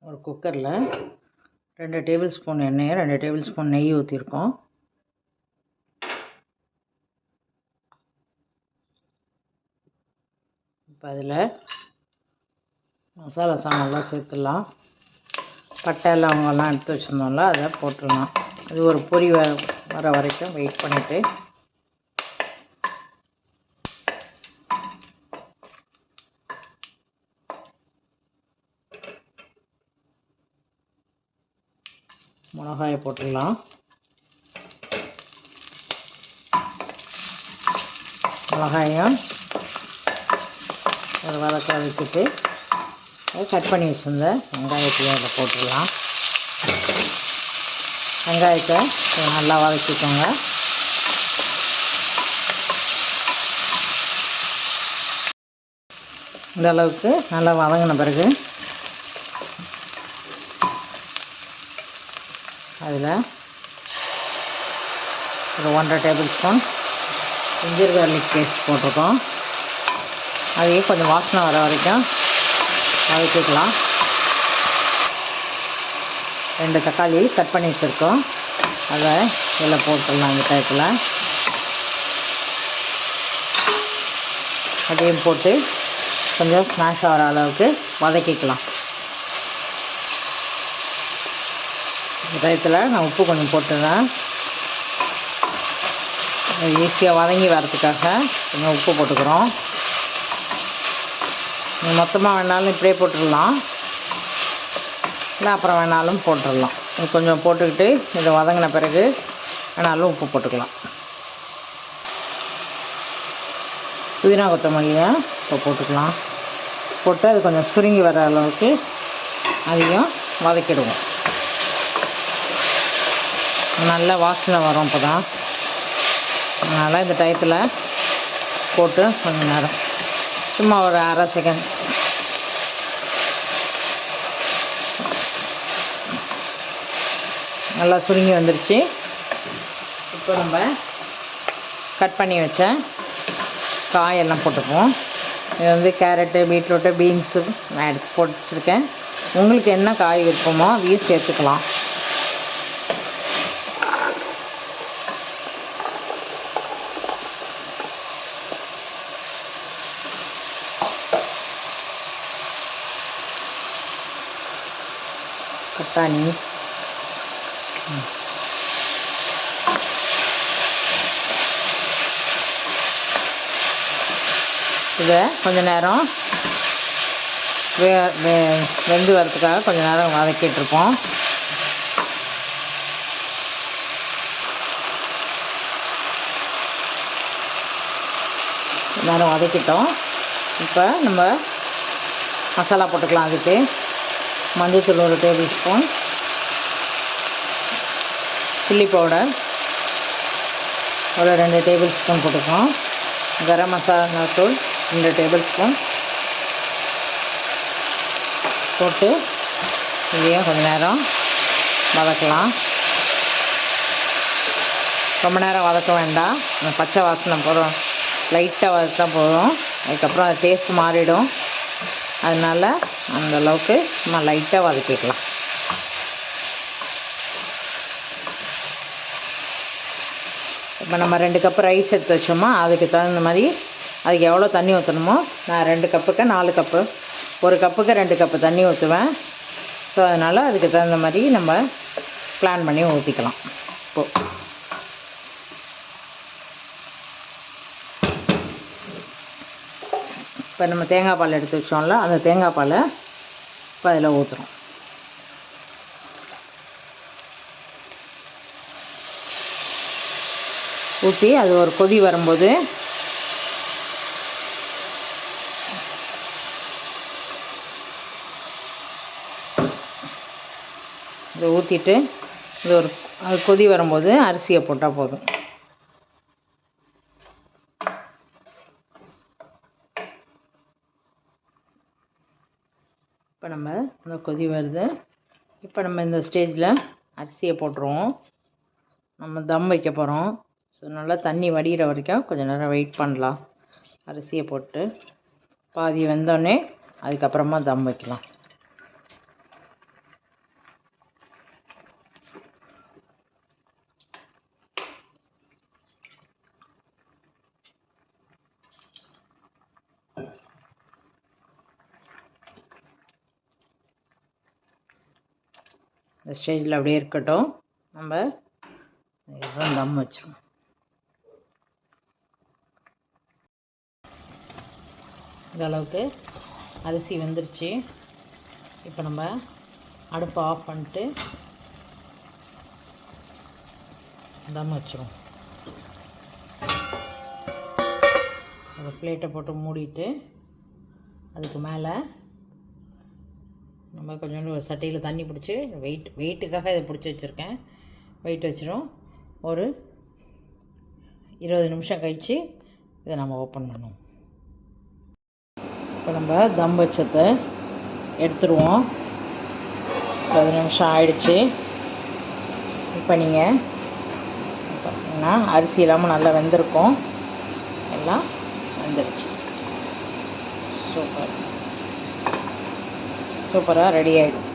ஒரு குக்கரில் 2 table spoon எண்ணெய் 2 டேபிள் ஸ்பூன் நெய் ஊற்றிருக்கோம். இப்போ அதில் மசாலா சாமான்லாம் சேர்த்துடலாம். பட்டை லவங்கெல்லாம் எடுத்து வச்சுருந்தோம்ல அதை போட்டுடலாம். அது ஒரு பொரி வர வரைக்கும் வெயிட் பண்ணிவிட்டு மிளகாயை போட்டுடலாம். மிளகாயும் ஒரு வதக்க வச்சுட்டு அதை கட் பண்ணி வச்சுருந்த வெங்காயத்தையும் அதில் போட்டுடலாம். வெங்காயத்தை நல்லா வதக்கிக்கோங்க. இந்த அளவுக்கு நல்லா வதங்கின பிறகு அதில் ஒரு 1.5 tablespoon ginger garlic paste போட்டிருக்கோம். அதையும் கொஞ்சம் வாசனை வர வரைக்கும் வதக்கிக்கலாம். 2 தக்காளி கட் பண்ணி வச்சுருக்கோம். அதை இதில் போட்டுடலாம். இந்த டயத்தில் அதையும் போட்டு கொஞ்சம் ஸ்மாஷ் ஆகிற அளவுக்கு வதக்கிக்கலாம். இந்த டயத்தில் நான் உப்பு கொஞ்சம் போட்டுறேன். ஈஸியாக வதங்கி வரதுக்காக கொஞ்சம் உப்பு போட்டுக்கிறோம். நீங்கள் மொத்தமாக வேணாலும் இப்படியே போட்டுடலாம், இல்லை அப்புறம் வேணாலும் போட்டுடலாம். கொஞ்சம் போட்டுக்கிட்டு இதை வதங்கின பிறகு வேணாலும் உப்பு போட்டுக்கலாம். புதினா கொத்தமல்லியை இப்போ போட்டுக்கலாம். போட்டு அது கொஞ்சம் சுருங்கி வர அளவுக்கு அதையும் வதக்கிடுவோம். நல்ல வாசனை வரும். இப்போ தான் அதனால் இந்த டயத்தில் போட்டு கொஞ்சம் நேரம் சும்மா ஒரு அரை செகண்ட் நல்லா சுருங்கி வந்துருச்சு. இப்போ நம்ம கட் பண்ணி வச்ச காயெல்லாம் போட்டுக்குவோம். இது கேரட்டு, பீட்ரூட்டு, பீன்ஸு நான் எடுத்து போட்டு வச்சுருக்கேன். உங்களுக்கு என்ன காய் விருப்பமோ அதையும் சேர்த்துக்கலாம். பட்டாணி, இதை கொஞ்சம் நேரம் வெந்து வரதுக்காக கொஞ்சம் நேரம் வதக்கிட்டுருப்போம். நேரம் வதக்கிட்டோம். இப்போ நம்ம மசாலா போட்டுக்கலாம். அதுக்கு மஞ்சள்தூள் 1 டேபிள் ஸ்பூன், சில்லி பவுடர் ஒரு 2 டேபிள் ஸ்பூன் போட்டுக்கோம். கரம் மசாலா தூள் 2 டேபிள் ஸ்பூன் போட்டு இதையும் கொஞ்சம் நேரம் வதக்கலாம். ரொம்ப நேரம் வதக்க வேண்டாம். அந்த பச்சை வாசனை போதும், லைட்டாக வதக்கிட்டா போதும். அதுக்கப்புறம் அது டேஸ்ட் மாறிடும். அதனால் அந்தளவுக்கு நம்ம லைட்டாக வதக்கிக்கலாம். இப்போ நம்ம 2 கப்பு ரைஸ் எடுத்து வச்சோமா, அதுக்கு தகுந்த மாதிரி அதுக்கு எவ்வளோ தண்ணி ஊற்றணுமோ, நான் 2 கப்புக்கு 4 கப்பு, 1 கப்புக்கு 2 கப்பு தண்ணி ஊற்றுவேன். ஸோ அதனால் அதுக்கு தகுந்த மாதிரி நம்ம பிளான் பண்ணி ஊற்றிக்கலாம். இப்போ நம்ம தேங்காய் பால் எடுத்து வச்சோம்ல, அந்த தேங்காய் பாலை இப்போ அதில் ஊற்றுறோம். ஊற்றி அது ஒரு கொதி வரும்போது இதை ஊற்றிட்டு இது ஒரு அது கொதி வரும்போது அரிசியை போட்டால் போதும். இப்போ நம்ம இந்த கொதி வருது. இப்போ நம்ம இந்த ஸ்டேஜில் அரிசியை போட்டுருவோம். நம்ம தம் வைக்க போகிறோம். ஸோ நல்லா தண்ணி வடிகிற வரைக்கும் கொஞ்சம் நேரம் வெயிட் பண்ணலாம். அரிசியை போட்டு பாதி வெந்தோடனே அதுக்கப்புறமா தம் வைக்கலாம். இந்த ஸ்டேஜில் அப்படியே இருக்கட்டும். நம்ம தம் வச்சிடும். இந்த அளவுக்கு அரிசி வெந்துருச்சு. இப்போ நம்ம அடுப்பை ஆஃப் பண்ணிட்டு தம் வச்சிடும். ஒரு பிளேட்டை போட்டு மூடிட்டு அதுக்கு மேலே நம்ம கொஞ்சோண்டு ஒரு சட்டியில் தண்ணி பிடிச்சி வெயிட்டுக்காக இதை பிடிச்சி வச்சுருக்கேன். வெயிட் வச்சிடும். ஒரு 20 நிமிஷம் கழித்து இதை நம்ம ஓப்பன் பண்ணுவோம். இப்போ நம்ம தம் வச்சதை எடுத்துருவோம். 20 நிமிஷம் ஆயிடுச்சு. இப்போ நீங்கள் பார்த்தீங்கன்னா அரிசி இல்லாமல் நல்லா வெந்திருக்கும். எல்லாம் வந்துடுச்சு. சூப்பராக ரெடி ஆகிடுச்சு.